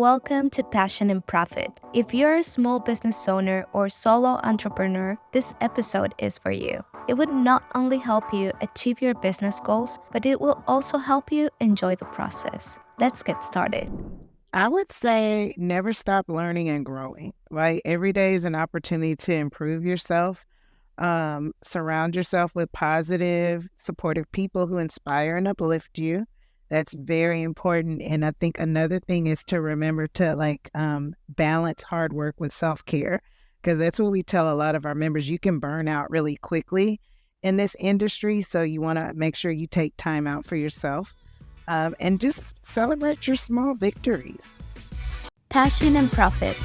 Welcome to Passion and Profit. If you're a small business owner or solo entrepreneur, this episode is for you. It would not only help you achieve your business goals, but it will also help you enjoy the process. Let's get started. I would say never stop learning and growing, right? Every day is an opportunity to improve yourself. Surround yourself with positive, supportive people who inspire and uplift you. That's very important. And I think another thing is to remember to balance hard work with self-care, because that's what we tell a lot of our members. You can burn out really quickly in this industry. So you want to make sure you take time out for yourself and just celebrate your small victories. Passion and Profit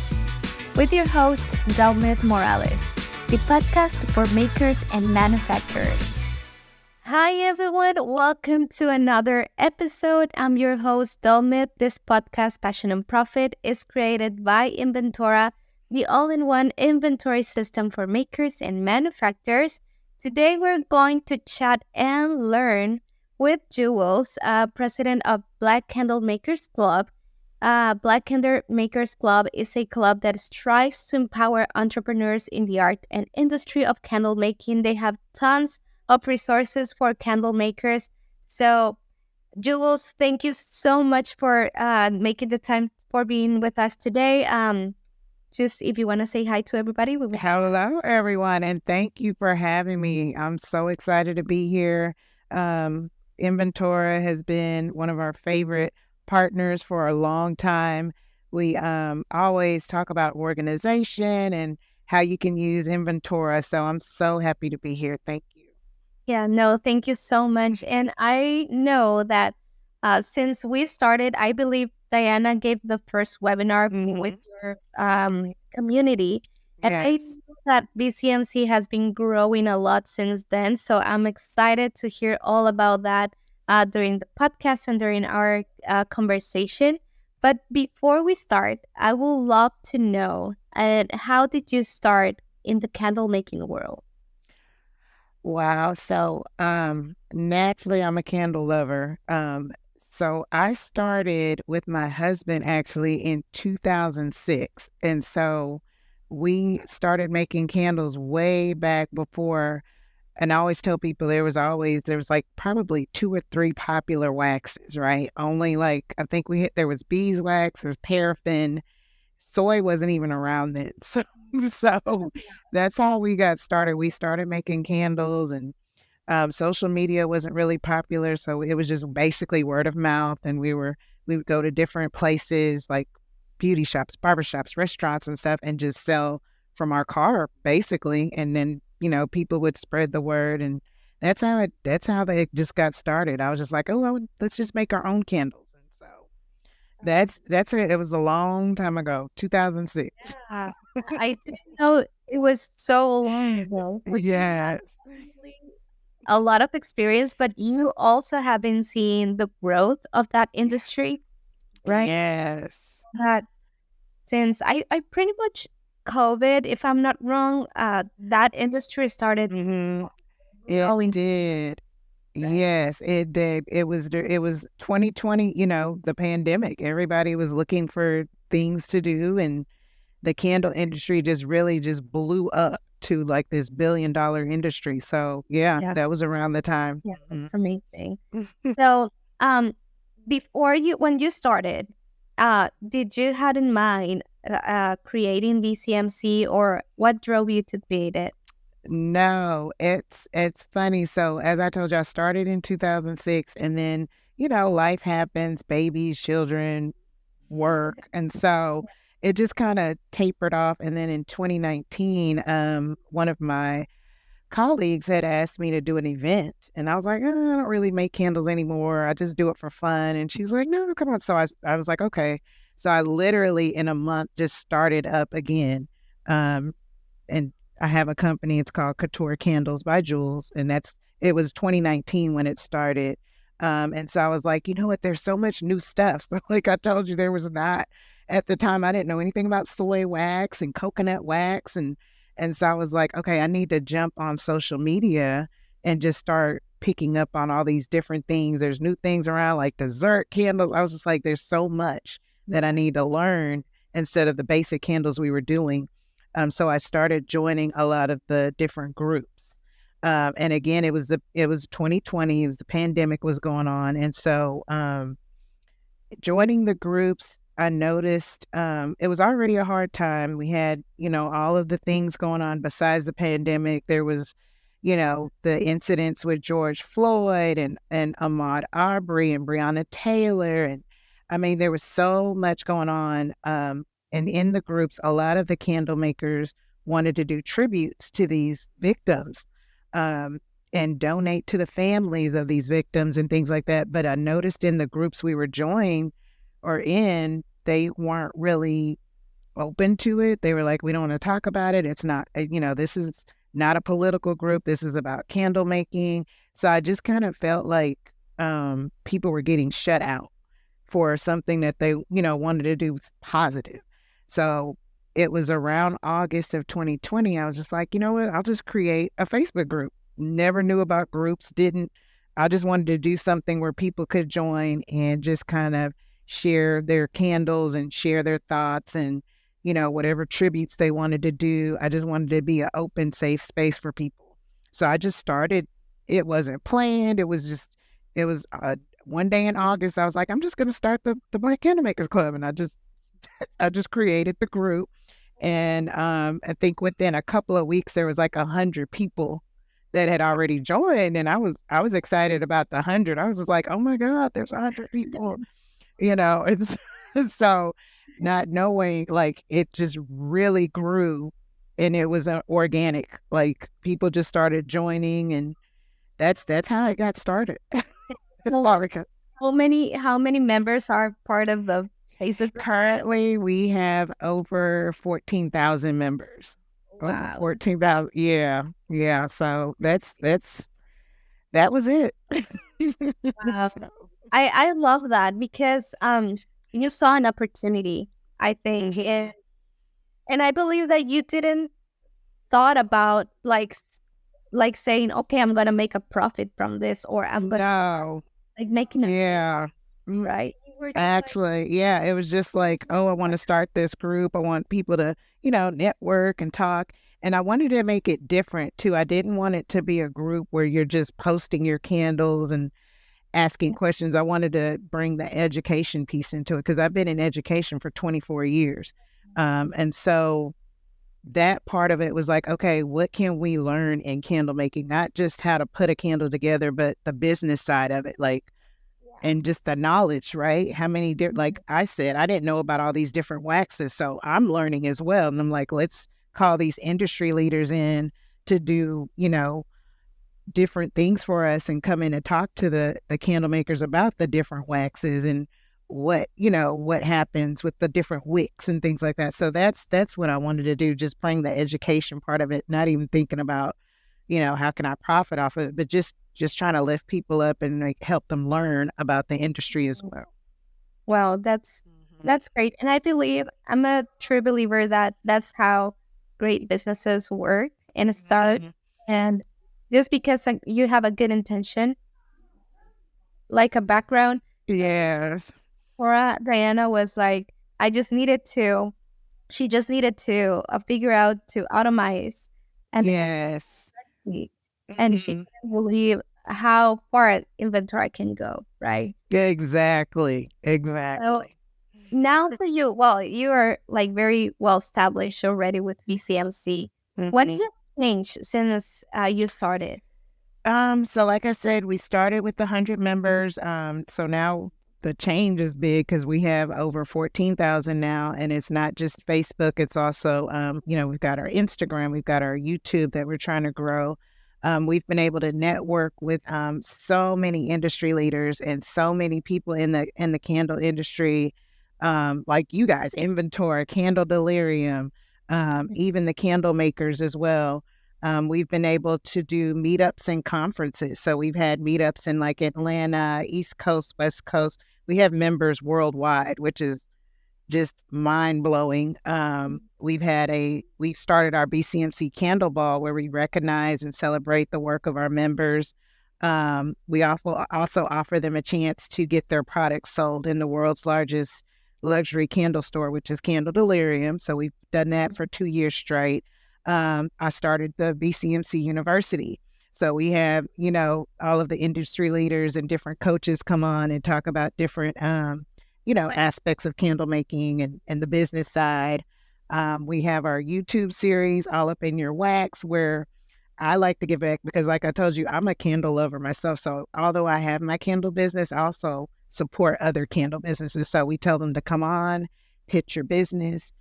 with your host, Jewelz Morales, the podcast for makers and manufacturers. Hi everyone, welcome to another episode. I'm your host, Jewelz. This podcast, Passion and Profit, is created by Inventora, the all-in-one inventory system for makers and manufacturers. Today we're going to chat and learn with Jewelz, president of Black Candle Makers Club. Black Candle Makers Club is a club that strives to empower entrepreneurs in the art and industry of candle making. They have tons of resources for candle makers. So, Jewelz, thank you so much for making the time for being with us today. Just if you want to say hi to everybody. Hello, everyone, and thank you for having me. I'm so excited to be here. Inventora has been one of our favorite partners for a long time. We always talk about organization and how you can use Inventora. So I'm so happy to be here. Thank you. Yeah, no, thank you so much. And I know that since we started, I believe Diana gave the first webinar with your community. And Yes. I know that BCMC has been growing a lot since then. So I'm excited to hear all about that during the podcast and during our conversation. But before we start, I would love to know, how did you start in the candle making world? Wow. So naturally, I'm a candle lover. So I started with my husband actually in 2006. And so we started making candles way back before. And I always tell people there was like probably 2 or 3 popular waxes, right? Only like, I think there was beeswax, there was paraffin. Soy wasn't even around then. So that's how we got started. We started making candles, and social media wasn't really popular. So it was just basically word of mouth. And we would go to different places like beauty shops, barbershops, restaurants and stuff, and just sell from our car basically. And then, people would spread the word, and that's how they just got started. I was just like, let's just make our own candles. And so that's it. It was a long time ago, 2006. Yeah, I didn't know it was so long ago. Yeah. A lot of experience, but you also have been seeing the growth of that industry, right? Yes. That since I pretty much COVID, if I'm not wrong, that industry started It growing. did. Yes, it did. It was 2020, the pandemic. Everybody was looking for things to do, and the candle industry just blew up to like this $1 billion industry. So yeah, that was around the time. Yeah, that's amazing. So, when you started, did you had in mind creating BCMC, or what drove you to create it? No, it's funny. So as I told you, I started in 2006, and then, life happens, babies, children, work. And so it just kind of tapered off. And then in 2019, one of my colleagues had asked me to do an event, and I was like, I don't really make candles anymore. I just do it for fun. And she was like, no, come on. So I was like, okay. So I literally in a month just started up again. And I have a company, it's called Couture Candles by Jewelz. And it was 2019 when it started. And so I was like, you know what, there's so much new stuff. So like I told you, there was not, at the time, I didn't know anything about soy wax and coconut wax. And so I was like, okay, I need to jump on social media and just start picking up on all these different things. There's new things around like dessert candles. I was just like, there's so much that I need to learn instead of the basic candles we were doing. So I started joining a lot of the different groups. And again, it was 2020. It was the pandemic was going on, and so joining the groups, I noticed it was already a hard time. We had, all of the things going on besides the pandemic. There was, the incidents with George Floyd and Ahmaud Arbery and Breonna Taylor. And I mean, there was so much going on. And in the groups, a lot of the candle makers wanted to do tributes to these victims and donate to the families of these victims and things like that. But I noticed in the groups we were joined or in, they weren't really open to it. They were like, we don't want to talk about it. It's not, this is not a political group. This is about candle making. So I just kind of felt like people were getting shut out for something that they, wanted to do positive. So it was around August of 2020. I was just like, you know what? I'll just create a Facebook group. Never knew about groups. I just wanted to do something where people could join and just kind of share their candles and share their thoughts and, whatever tributes they wanted to do. I just wanted to be an open, safe space for people. So I just started. It wasn't planned. It was one day in August. I was like, I'm just going to start the Black Candle Makers Club. And I just created the group. And I think within a couple of weeks, there was like 100 people that had already joined. And I was excited about the 100. I was just like, oh my God, there's 100 people, and so not knowing, like, it just really grew and it was organic, like people just started joining, and that's how it got started. How many members are part of the Facebook? Currently, we have over 14,000 members. Wow. Over 14,000. Yeah. So that was it. Wow. I love that because you saw an opportunity, I think, and I believe that you didn't thought about like saying, okay, I'm gonna make a profit from this, or I'm gonna making a right. Actually, yeah, it was just like, oh, I want to start this group. I want people to, network and talk. And I wanted to make it different too. I didn't want it to be a group where you're just posting your candles and asking questions. I wanted to bring the education piece into it because I've been in education for 24 years. And so that part of it was like, okay, what can we learn in candle making? Not just how to put a candle together, but the business side of it. Like, and just the knowledge, right? How many, like I said, I didn't know about all these different waxes. So I'm learning as well. And I'm like, let's call these industry leaders in to do, different things for us and come in and talk to the candle makers about the different waxes and what happens with the different wicks and things like that. So that's what I wanted to do, just bring the education part of it, not even thinking about, how can I profit off of it, but just trying to lift people up and help them learn about the industry as well. Well, that's great. And I believe, I'm a true believer that that's how great businesses work and start. And just because you have a good intention, like a background. Yes. For Diana was like, she just needed to figure out to automate. And yes. And she can't believe how far Inventora can go, right? Exactly. So now that you are like very well established already with BCMC. What did it change since you started? So like I said, we started with 100 members. So now the change is big because we have over 14,000 now, and it's not just Facebook. It's also, we've got our Instagram, we've got our YouTube that we're trying to grow. We've been able to network with so many industry leaders and so many people in the candle industry, like you guys, Inventora, Candle Delirium, even the candle makers as well. We've been able to do meetups and conferences. So we've had meetups in like Atlanta, East Coast, West Coast. We have members worldwide, which is just mind blowing. We've started our BCMC Candle Ball where we recognize and celebrate the work of our members. We also offer them a chance to get their products sold in the world's largest luxury candle store, which is Candle Delirium. So we've done that for 2 years straight. I started the BCMC University. So we have, all of the industry leaders and different coaches come on and talk about different, aspects of candle making and the business side. We have our YouTube series, All Up in Your Wax, where I like to give back because, like I told you, I'm a candle lover myself. So although I have my candle business, I also support other candle businesses. So we tell them to come on, pitch your business,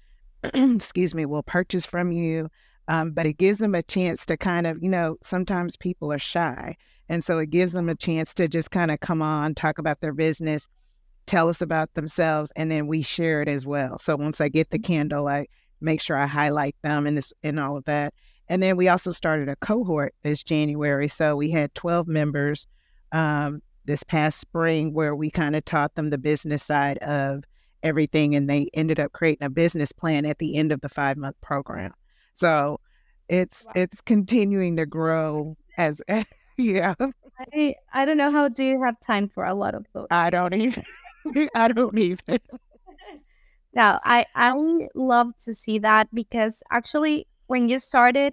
excuse me, we'll purchase from you. But it gives them a chance to kind of, sometimes people are shy. And so it gives them a chance to just kind of come on, talk about their business, tell us about themselves, and then we share it as well. So once I get the candle, I make sure I highlight them and all of that. And then we also started a cohort this January. So we had 12 members this past spring where we kind of taught them the business side of everything. And they ended up creating a business plan at the end of the 5-month program. So it's continuing to grow as, yeah. I don't know how do you have time for a lot of those. I don't even. I don't even. Now, I love to see that because actually when you started,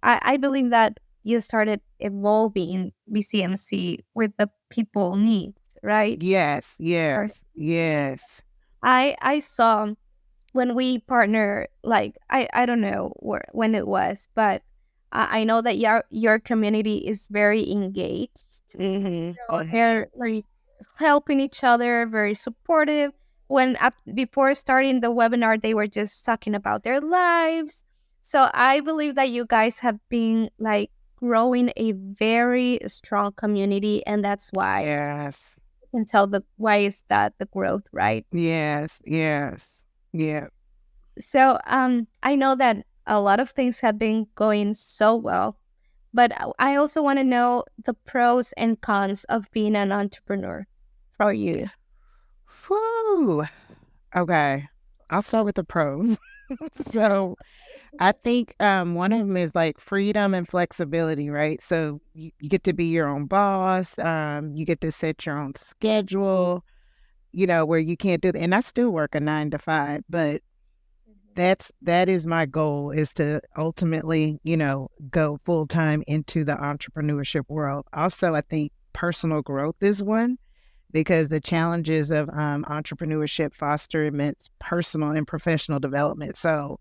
I believe that you started evolving BCMC with the people needs, right? Yes. I saw when we partner, like I don't know when it was, but I know that your community is very engaged. Mm-hmm. So they're like helping each other, very supportive. When before starting the webinar, they were just talking about their lives. So I believe that you guys have been like growing a very strong community, and that's why Yes. you can tell why is that the growth, right? Yes. Yeah. So I know that a lot of things have been going so well, but I also want to know the pros and cons of being an entrepreneur for you. Whew. Okay. I'll start with the pros. So I think one of them is like freedom and flexibility, right? So you get to be your own boss. You get to set your own schedule, where you can't do that. And I still work a 9 to 5, but that is my goal, is to ultimately, go full time into the entrepreneurship world. Also, I think personal growth is one, because the challenges of entrepreneurship foster immense personal and professional development. So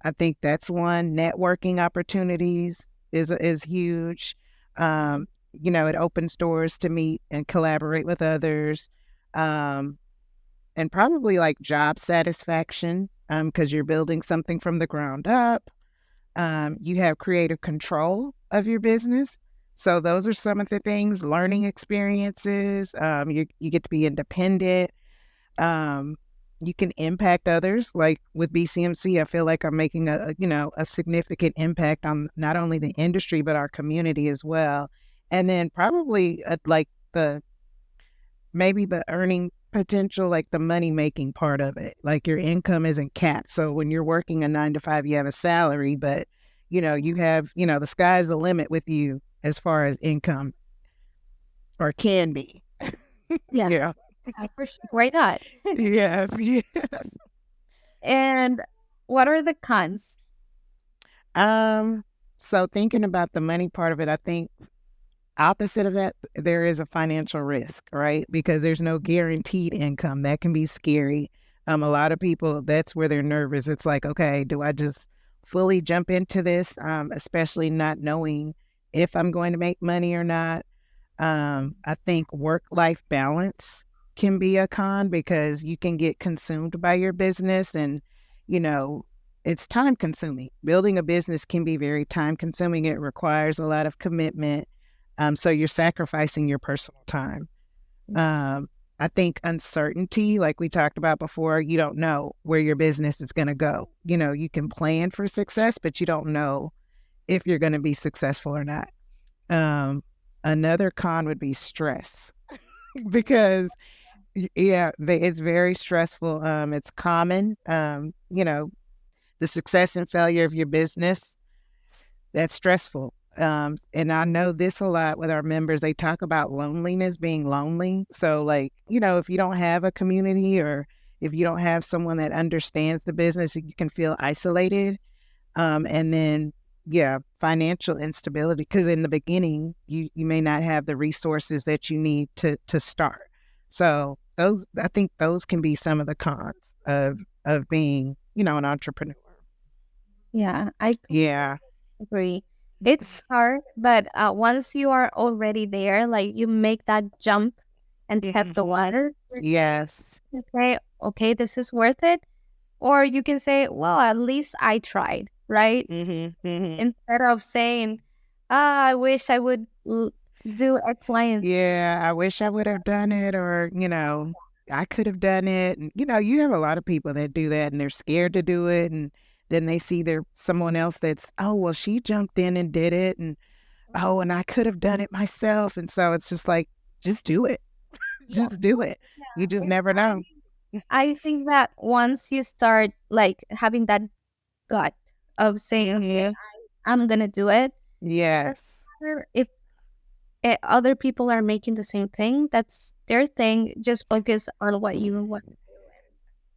I think that's one. Networking opportunities is huge. It opens doors to meet and collaborate with others. And probably like job satisfaction, because you're building something from the ground up. You have creative control of your business. So those are some of the things. Learning experiences. You get to be independent. You can impact others. Like with BCMC, I feel like I'm making a significant impact on not only the industry but our community as well. And then probably like maybe the earning potential, like the money making part of it. Like your income isn't capped. So when you're working a 9 to 5, you have a salary, but you have, the sky's the limit with you as far as income, or can be. Yeah. Yeah. For sure. Why not? Yes. Yeah. And what are the cons? So thinking about the money part of it, I think opposite of that, there is a financial risk, right? Because there's no guaranteed income. That can be scary. A lot of people, that's where they're nervous. It's like, okay, do I just fully jump into this? Especially not knowing if I'm going to make money or not. I think work-life balance can be a con, because you can get consumed by your business, and, it's time consuming. Building a business can be very time consuming. It requires a lot of commitment. So you're sacrificing your personal time. I think uncertainty, like we talked about before, you don't know where your business is going to go. You can plan for success, but you don't know if you're going to be successful or not. Another con would be stress, because it's very stressful. It's common. The success and failure of your business, that's stressful. And I know this a lot with our members. They talk about loneliness, being lonely. So like, if you don't have a community, or if you don't have someone that understands the business, you can feel isolated. And then, yeah, financial instability, because in the beginning, you may not have the resources that you need to start. So I think those can be some of the cons of being, an entrepreneur. Yeah, I Yeah. agree. It's hard, but once you are already there, like you make that jump and test the water, Yes. okay, this is worth it. Or you can say, well, at least I tried, right? Instead of saying, I wish I would do X, Y, and Yeah, I wish I would have done it, or, I could have done it. And, you have a lot of people that do that and they're scared to do it. And then they see someone else that's, oh, well, she jumped in and did it. And, oh, and I could have done it myself. And so it's just like, just do it. yeah, Just do it. You just never know. I think that once you start like having that gut of saying, okay, I'm gonna do it. Yes. If other people are making the same thing, that's their thing. Just focus on what you want.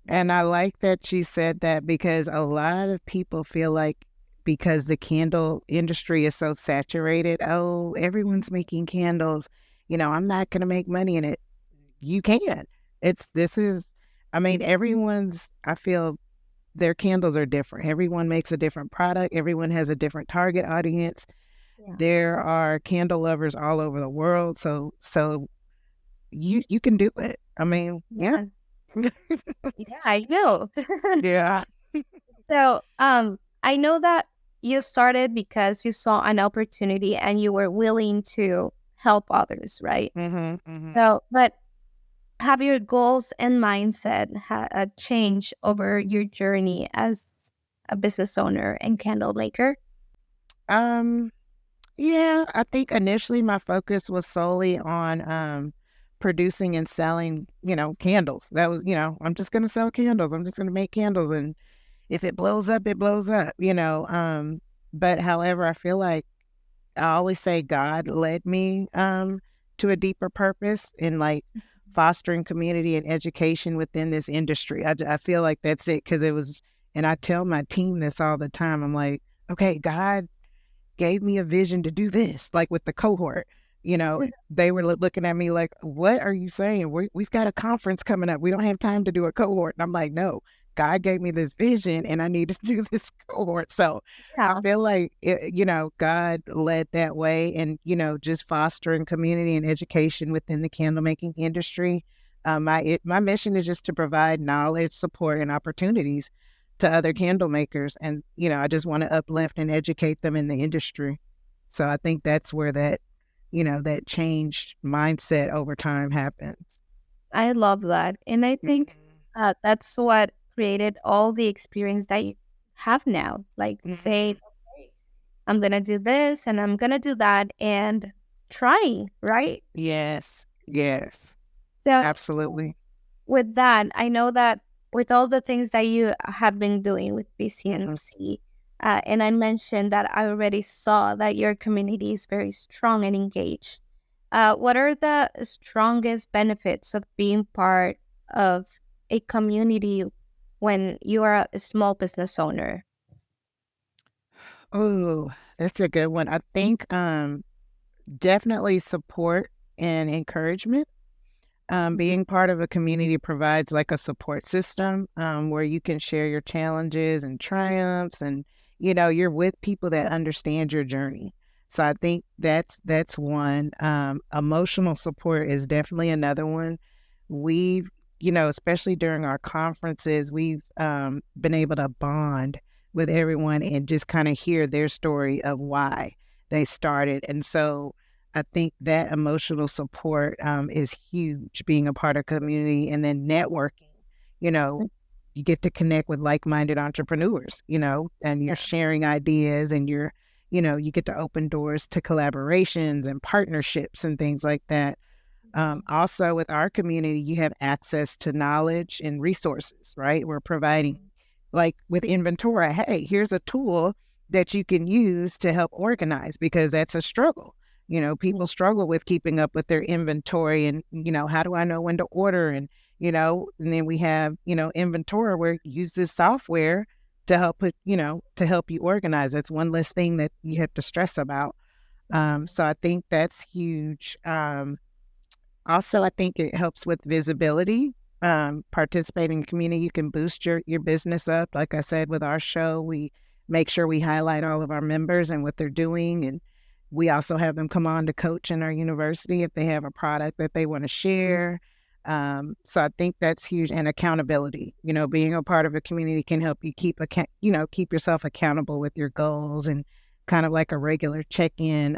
And I like that you said that, because a lot of people feel like, because the candle industry is so saturated, oh, everyone's making candles, I'm not going to make money in it. You can. I feel their candles are different. Everyone makes a different product. Everyone has a different target audience. Yeah. There are candle lovers all over the world. So you can do it. I mean, yeah. Yeah, I know. Yeah. So, I know that you started because you saw an opportunity and you were willing to help others, right? So, but have your goals and mindset changed over your journey as a business owner and candle maker? Yeah, I think initially my focus was solely on producing and selling, candles. That was, I'm just going to sell candles. I'm just going to make candles. And if it blows up, it blows up, But however, I feel like I always say God led me to a deeper purpose in like fostering community and education within this industry. I feel like that's it, because it was, and I tell my team this all the time. I'm like, okay, God gave me a vision to do this, like with the cohort. They were looking at me like, what are you saying? We've got a conference coming up. We don't have time to do a cohort. And I'm like, no, God gave me this vision and I need to do this cohort. So yeah. I feel like, God led that way, and, just fostering community and education within the candle making industry. My mission is just to provide knowledge, support, and opportunities to other candle makers. And, I just want to uplift and educate them in the industry. So I think that's where that, that changed mindset over time happens. I love that. And I think that's what created all the experience that you have now. Like say, okay, I'm going to do this and I'm going to do that, and trying, right? Yes. Yes. So absolutely. With that, I know that with all the things that you have been doing with BCMC, and I mentioned that I already saw that your community is very strong and engaged. What are the strongest benefits of being part of a community when you are a small business owner? Oh, that's a good one. I think definitely support and encouragement. Being part of a community provides like a support system where you can share your challenges and triumphs, and you're with people that understand your journey. So I think that's one. Emotional support is definitely another one. We've, especially during our conferences, we've been able to bond with everyone and just kind of hear their story of why they started. And so I think that emotional support is huge, being a part of community. And then networking, you get to connect with like-minded entrepreneurs, and you're sharing ideas, and you get to open doors to collaborations and partnerships and things like that. Also with our community, you have access to knowledge and resources, right? We're providing, like with Inventora, hey, here's a tool that you can use to help organize, because that's a struggle. People struggle with keeping up with their inventory and, how do I know when to order? And, and then we have, Inventora where it uses software to help to help you organize. That's one less thing that you have to stress about. So I think that's huge. Also, I think it helps with visibility. Participating in the community, you can boost your business up. Like I said, with our show, we make sure we highlight all of our members and what they're doing. And we also have them come on to coach in our university if they have a product that they want to share. So I think that's huge. And accountability, being a part of a community can help you keep yourself accountable with your goals and kind of like a regular check-in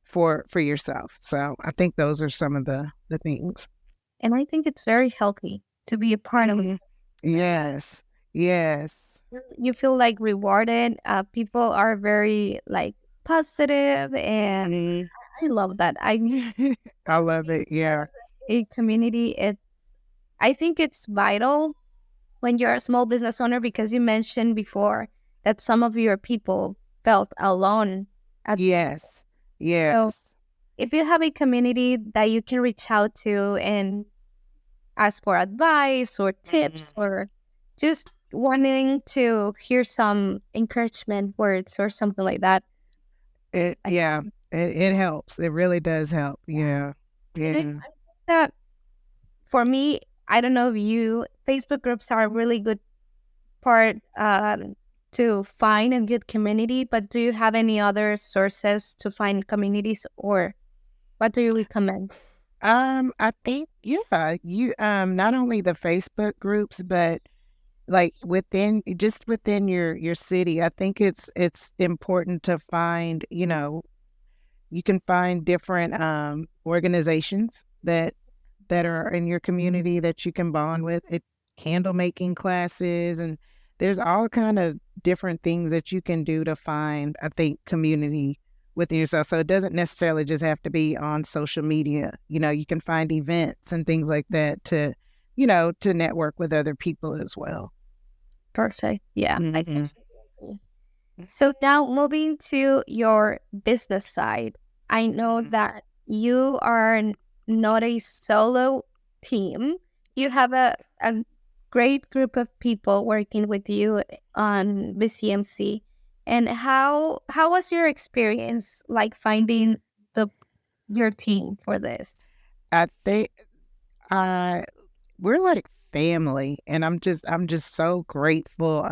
for yourself. So I think those are some of the things. And I think it's very healthy to be a part of it. Yes. You feel like rewarded. People are very like positive, and I love that. I love it. Yeah. A community, I think it's vital when you're a small business owner, because you mentioned before that some of your people felt alone. Yes. So if you have a community that you can reach out to and ask for advice or tips, or just wanting to hear some encouragement words or something like that. It helps. It really does help. Yeah. I think that for me, I don't know if Facebook groups are a really good part to find and get community, but do you have any other sources to find communities, or what do you recommend? I think, you not only the Facebook groups, but like within your city, I think it's important to find, you can find different organizations that are in your community that you can bond with. Candle making classes, and there's all kind of different things that you can do to find, I think, community within yourself. So it doesn't necessarily just have to be on social media. You can find events and things like that to network with other people as well. Perfect. Yeah. So now moving to your business side, I know that you are not a solo team. You have a great group of people working with you on BCMC. And how was your experience like finding your team for this? I think we're like family, and I'm just so grateful.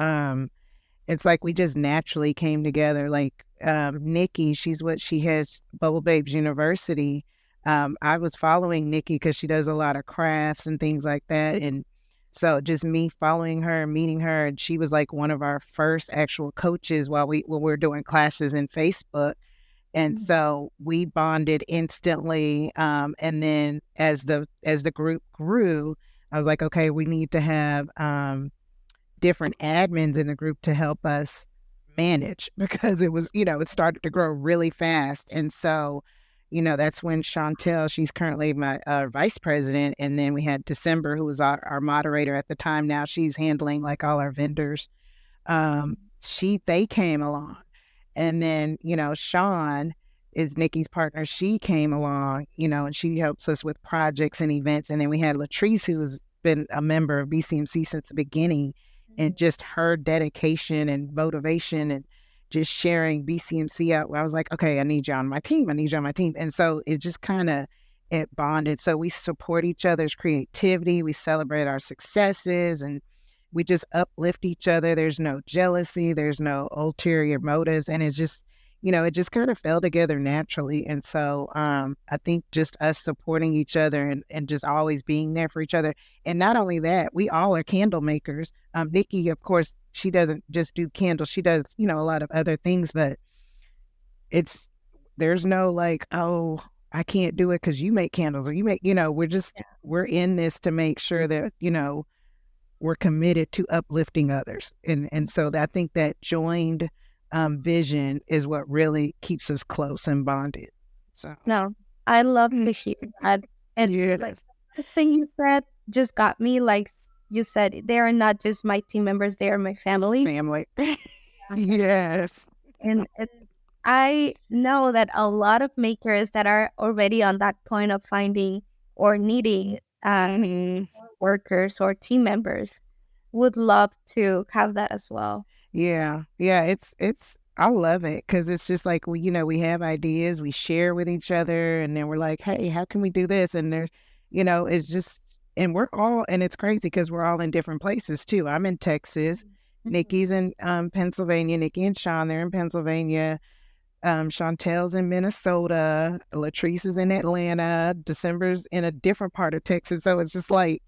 It's like we just naturally came together. Like Nikki, she has Bubble Babes University. I was following Nikki because she does a lot of crafts and things like that, and so just me following her, meeting her, and she was like one of our first actual coaches while we were doing classes in Facebook. And so we bonded instantly. And then as the group grew, I was like, okay, we need to have different admins in the group to help us manage, because it was, it started to grow really fast. And so, that's when Chantel, she's currently my vice president. And then we had December, who was our moderator at the time. Now she's handling like all our vendors. They came along. And then, Sean is Nikki's partner. She came along, and she helps us with projects and events. And then we had Latrice, who's been a member of BCMC since the beginning, and just her dedication and motivation and just sharing BCMC out. I was like, okay, I need you on my team. And so it just it bonded. So we support each other's creativity. We celebrate our successes, and we just uplift each other. There's no jealousy. There's no ulterior motives. And it just kind of fell together naturally. And so I think just us supporting each other and just always being there for each other. And not only that, we all are candle makers. Nikki, of course, she doesn't just do candles. She does, a lot of other things, but there's no like, oh, I can't do it because you make candles, or you make, we're in this to make sure that, we're committed to uplifting others. And so I think that joined vision is what really keeps us close and bonded. So no, I love to hear that. And like the thing you said just got me. Like you said, they are not just my team members, they are my family. Yes. And I know that a lot of makers that are already on that point of finding or needing uh, Mhm. workers or team members would love to have that as well. Yeah. Yeah, it's I love it because it's just like we have ideas, we share with each other, and then we're like, "Hey, how can we do this?" And it's just and we're all and it's crazy because we're all in different places too. I'm in Texas, Mhm. Nikki's in Pennsylvania, Nikki and Sean, they're in Pennsylvania. Chantel's in Minnesota, Latrice is in Atlanta, December's in a different part of Texas. So it's just like,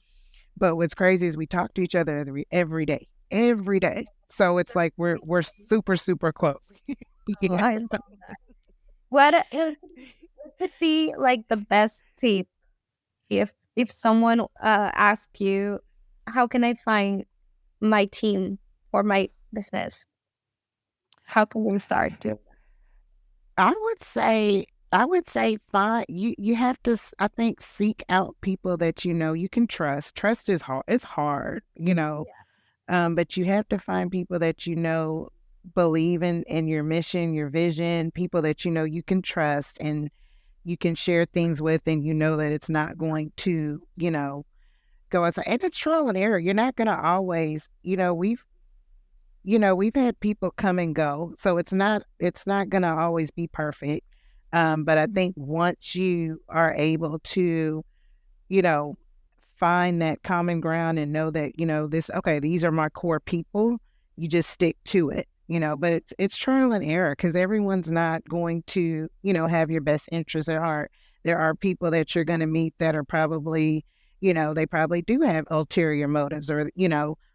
but what's crazy is we talk to each other every day, every day. So it's like we're super super close. Oh, Yeah. I love that. What would be like the best tip if someone asks you, how can I find my team for my business? How can we start to? I would say find you have to I think seek out people that you can trust. Trust is hard. It's hard, but you have to find people that believe in your mission, your vision, people that you can trust and you can share things with, and you know that it's not going to, go outside. And it's trial and error. You're not going to always, we've had people come and go, so it's not going to always be perfect. But I think once you are able to, you know, find that common ground and know that, these are my core people, you just stick to it, but it's trial and error because everyone's not going to, have your best interests at heart. There are people that you're going to meet that are probably, they probably do have ulterior motives or,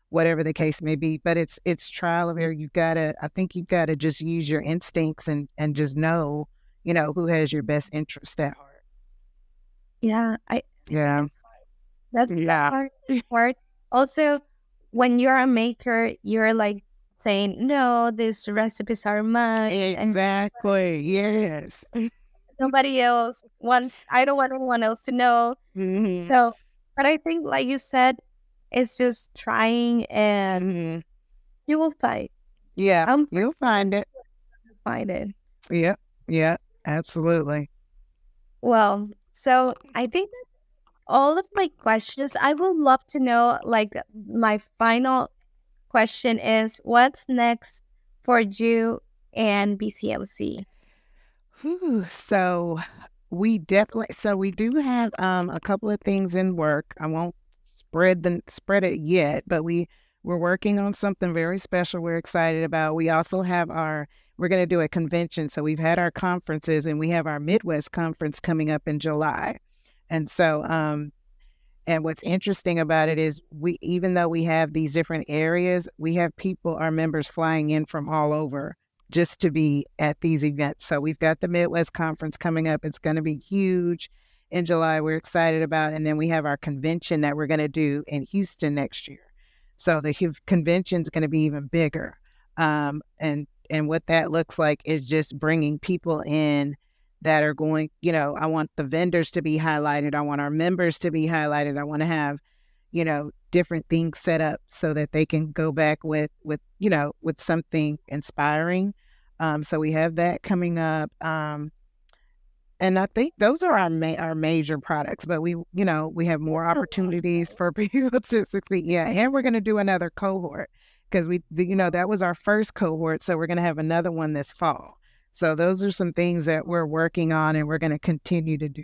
whatever the case may be, but it's trial and error. I think you've got to just use your instincts and just know, who has your best interest at heart. Yeah, I think Yeah. that's the Yeah. hard part. Also, when you're a maker, you're like saying, no, these recipes are mine, and Exactly. Yes. nobody else wants, I don't want anyone else to know. Mhm. So, but I think, like you said, it's just trying and Mhm. you will find. Yeah, I'm pretty you'll sure find it. you'll find it. Yep. Yeah, absolutely. Well, so I think that's all of my questions. I would love to know, like, my final question is, what's next for you and BCMC? Whew. So we do have a couple of things in work. I won't spread it yet, but we're working on something very special we're excited about. We also have we're going to do a convention. So we've had our conferences and we have our Midwest conference coming up in July. And so and what's interesting about it is even though we have these different areas, we have our members flying in from all over just to be at these events. So we've got the Midwest Conference coming up. It's going to be huge in July. We're excited about it. And then we have our convention that we're going to do in Houston next year. So the convention is going to be even bigger. And what that looks like is just bringing people in that are going, I want the vendors to be highlighted. I want our members to be highlighted. I want to have, different things set up so that they can go back with something inspiring. So we have that coming up. And I think those are our major products, but we have more That's a lot. opportunities for people to succeed. Yeah, and we're going to do another cohort because that was our first cohort, so we're going to have another one this fall. So those are some things that we're working on and we're going to continue to do.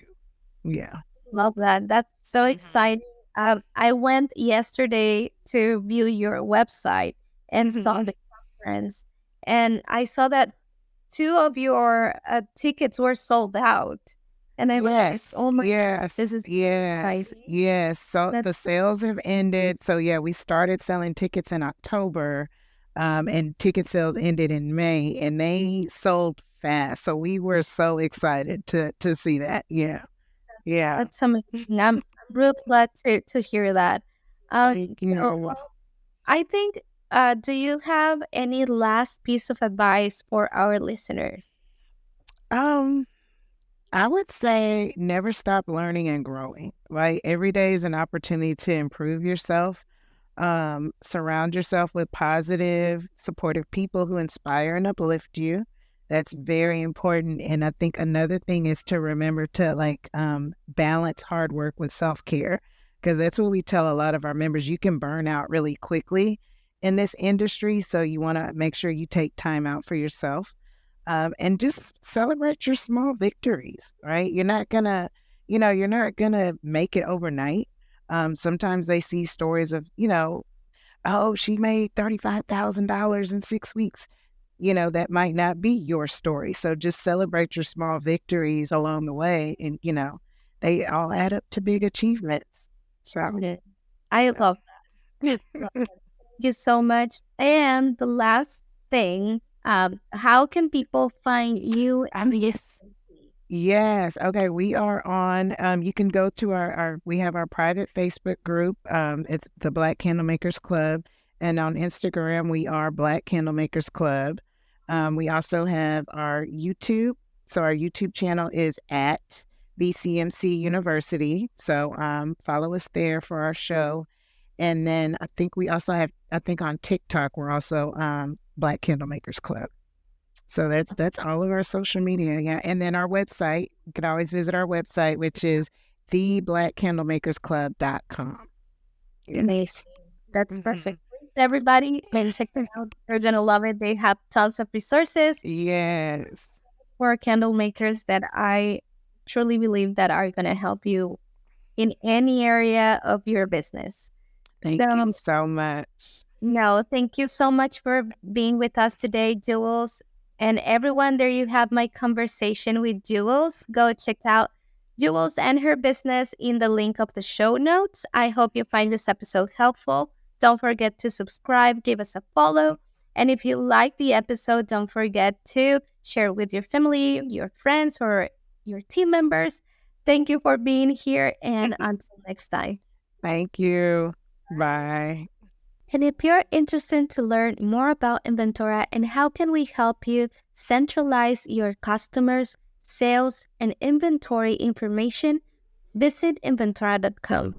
Yeah. Love that. That's so Mhm. exciting. I went yesterday to view your website and saw the conference, and I saw that two of your tickets were sold out. And I was like, Yes, oh my gosh, yes, this is yes, exciting. yes. So That's the sales have ended. So yeah, we started selling tickets in October, and ticket sales ended in May, and they sold fast. So we were so excited to see that. Yeah, yeah. that's amazing. I'm really glad to hear that. Thank So you. I think, do you have any last piece of advice for our listeners? Um, I would say never stop learning and growing, right? Every day is an opportunity to improve yourself. Surround yourself with positive, supportive people who inspire and uplift you. That's very important. And I think another thing is to remember to balance hard work with self care. because that's what we tell a lot of our members. You can burn out really quickly in this industry, so you want to make sure you take time out for yourself, and just celebrate your small victories, right? You're not gonna, you're not gonna make it overnight. Sometimes they see stories of, oh, she made $35,000 in 6 weeks. That might not be your story. So just celebrate your small victories along the way. And, they all add up to big achievements. So I love that. Thank you so much. And the last thing, how can people find you and Yes. Okay. We are on, you can go to we have our private Facebook group. It's the Black Candlemakers Club. And on Instagram, we are Black Candlemakers Club. We also have our YouTube. So our YouTube channel is at BCMC University. So follow us there for our show. And then I think we also have, on TikTok, we're also Black Candlemakers Club. So that's all of our social media. Yeah. And then our website, you can always visit our website, which is theblackcandlemakersclub.com. Amazing. That's perfect. Please, everybody, check them out. They're going to love it. They have tons of resources. Yes. For candle makers that I truly believe that are going to help you in any area of your business. Thank you so much. No, thank you so much for being with us today, Jewelz. And everyone, there you have my conversation with Jewelz. Go check out Jewelz and her business in the link of the show notes. I hope you find this episode helpful. Don't forget to subscribe, give us a follow. And if you like the episode, don't forget to share with your family, your friends, or your team members. Thank you for being here, and until next time. Thank you. Bye. And if you're interested to learn more about Inventora and how can we help you centralize your customers, sales, and inventory information, visit Inventora.com.